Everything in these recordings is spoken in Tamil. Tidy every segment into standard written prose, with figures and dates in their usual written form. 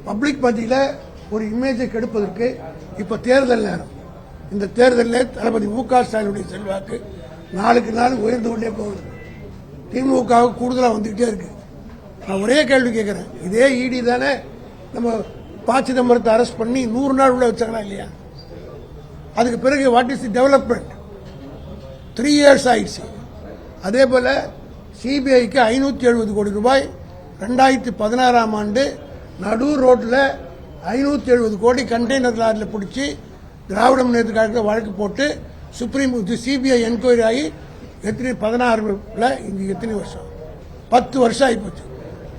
பப்ளிக் மத்தியில் ஒரு இமேஜை கெடுப்பதற்கு இப்ப தேர்தல் நேரம். இந்த தேர்தலில் தளபதி மு.க. ஸ்டாலினுடைய செல்வாக்கு நாளுக்கு நாள் உயர்ந்து கொண்டே போகுது. திமுக கூடுதலாக வந்துகிட்டே இருக்கு. நான் ஒரே கேள்வி கேட்கிறேன், இதே இடி தானே நம்ம ப. சிதம்பரத்தை அரெஸ்ட் பண்ணி 100 நாள் உள்ள வச்சாங்களா இல்லையா? அதுக்கு பிறகு what is the development? 3 years ஆயிடுச்சு. அதே போல சிபிஐக்கு 570 கோடி ரூபாய் 2016ஆம் ஆண்டு நடு ரோட்ல 570 கோடி கண்டெய்னர் லாரியில் பிடிச்சி திராவிட முன்னேற்ற கழகத்தில் வழக்கு போட்டு சுப்ரீம் சிபிஐ என்கொயரி ஆகி எத்தனை 16ல இங்க எத்தனை வருஷம்? 10 வருஷம் ஆகி போச்சு.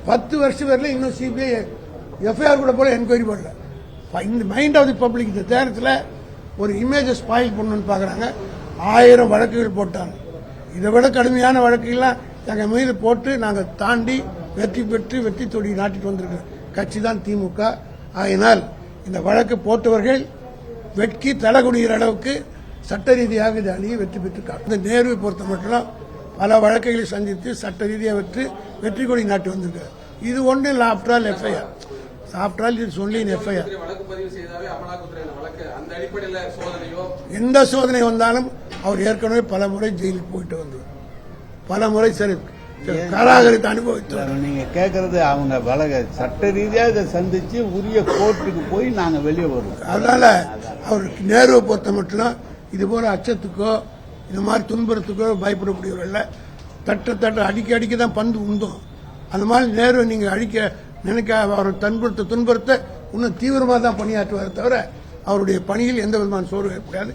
10 வருஷம் வரல இன்னும் சிபிஐ எஃப்ஐஆர் கூட போல என்கொயரி பண்ணல. இந்த மைண்ட் ஆஃப் தி பப்ளிக் இந்த தேர்தத்தில் ஒரு இமேஜை ஸ்பாயில் பண்ணணும்னு பாக்குறாங்க. 1000 வழக்குகள் போட்டாங்க. இதை விட கடுமையான வழக்குகள்லாம் எங்கள் மீது போட்டு நாங்கள் தாண்டி வெற்றி பெற்று வெற்றி தொடி நாட்டிட்டு வந்திருக்கிற கட்சி தான் திமுக. ஆகினால் இந்த வழக்கு போட்டவர்கள் வெட்கி தலகுனிகிற அளவுக்கு சட்ட ரீதியாக இது அணியை வெற்றி பெற்றிருக்காங்க. இந்த நேருவை பொறுத்த மட்டும் பல வழக்குகளை சந்தித்து சட்ட ரீதியாக வெற்றி கொடி நாட்டி வந்திருக்காரு. இது ஒன்று இல்லை. After all FIR, after all it's only in FIR. எந்த சோதனை வந்தாலும் அவர் ஏற்கனவே பல முறை ஜெயிலுக்கு போயிட்டு வந்தார், பல முறை சரி காராகரித்து அனுபவித்தார். நீங்க கேட்கறது அவங்க வழக்கு சட்ட ரீதியாக இதை சந்திச்சு உரிய கோர்ட்டுக்கு போய் நாங்க வெளியே வருவோம். அதனால அவருக்கு நேருவை பொறுத்த மட்டும் இது போல அச்சத்துக்கோ இந்த மாதிரி துன்புறத்துக்கோ பயப்படக்கூடியவர்கள் தட்ட அடிக்க தான் பந்து உந்தோம். அந்த மாதிரி நேரு நீங்க அழிக்க நினைக்க அவர் துன்புறுத்த இன்னும் தீவிரமாக தான் பணியாற்றுவார் தவிர அவருடைய பணியில் எந்த விதமான சோர்வு ஏற்படாது.